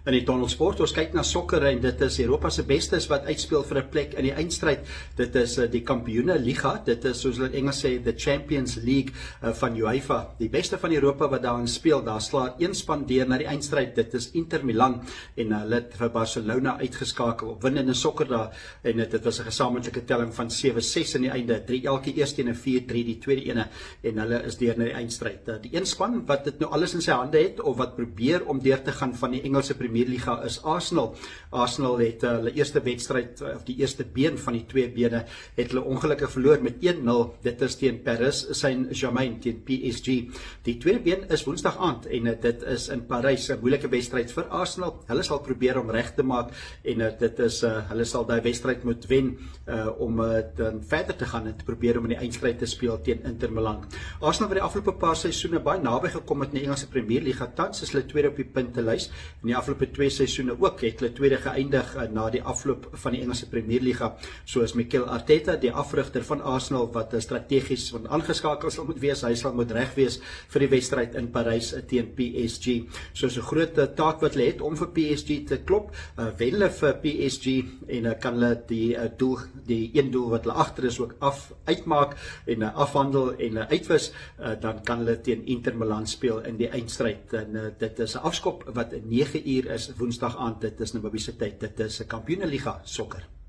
In die Donald Sport, ons kyk na sokker en dit is Europa se bestes wat uitspeel vir 'n plek in die eindstryd. Dit is die Kampioene Liga, dit is soos hulle Engels sê the Champions League van UEFA. Die beste van Europa wat daarin speel, daar slaat een span deur na die eindstryd. Dit is Inter Milan en hulle het vir Barcelona uitgeskakel op winnende sokker daar en dit was 'n gesamentlike telling van 7-6 in die einde, 3 elke eerste en 4-3 die tweede ene en hulle is deur na die eindstryd. Die een span wat dit nou alles in sy hande het of wat probeer om deur te gaan van die Engelse Premierliga is Arsenal. Arsenal het hulle eerste wedstryd of die eerste been van die twee bene het hulle ongelukkig verloor met 1-0. Dit is teen Paris Saint-Germain teen PSG. Die tweede been is Woensdag aand en dit is in Parys, 'n moeilike wedstryd vir Arsenal. Hulle sal probeer om reg te maak en dit is hulle sal daai wedstryd moet wen om dan verder te gaan en te probeer om in die eindstryd te speel teen Inter Milan. Arsenal het die afgelope paar seisoene baie naby gekom met in die Engelse Premierliga. Tans is hulle tweede op die puntelys. In die afgelope 2 seisoene ook het hulle tweede geëindig na die afloop van die Engelse Premierliga. Soos Mikel Arteta, die afrigter van Arsenal wat strategies aangeskakel sal moet wees, hy sal moet reg wees vir die wedstryd in Parys teen PSG. Soos 'n groot taak wat hulle het om vir PSG te klop, wen hulle vir PSG en kan hulle die een doel wat hulle agter is ook uitmaak en afhandel en uitwis, dan kan hulle teen Inter Milan speel in die eindstryd. En dit is 'n afskop wat 9 uur is Woensdag aand, dit is Namibiese tyd, dit is 'n Kampioene Liga sokker.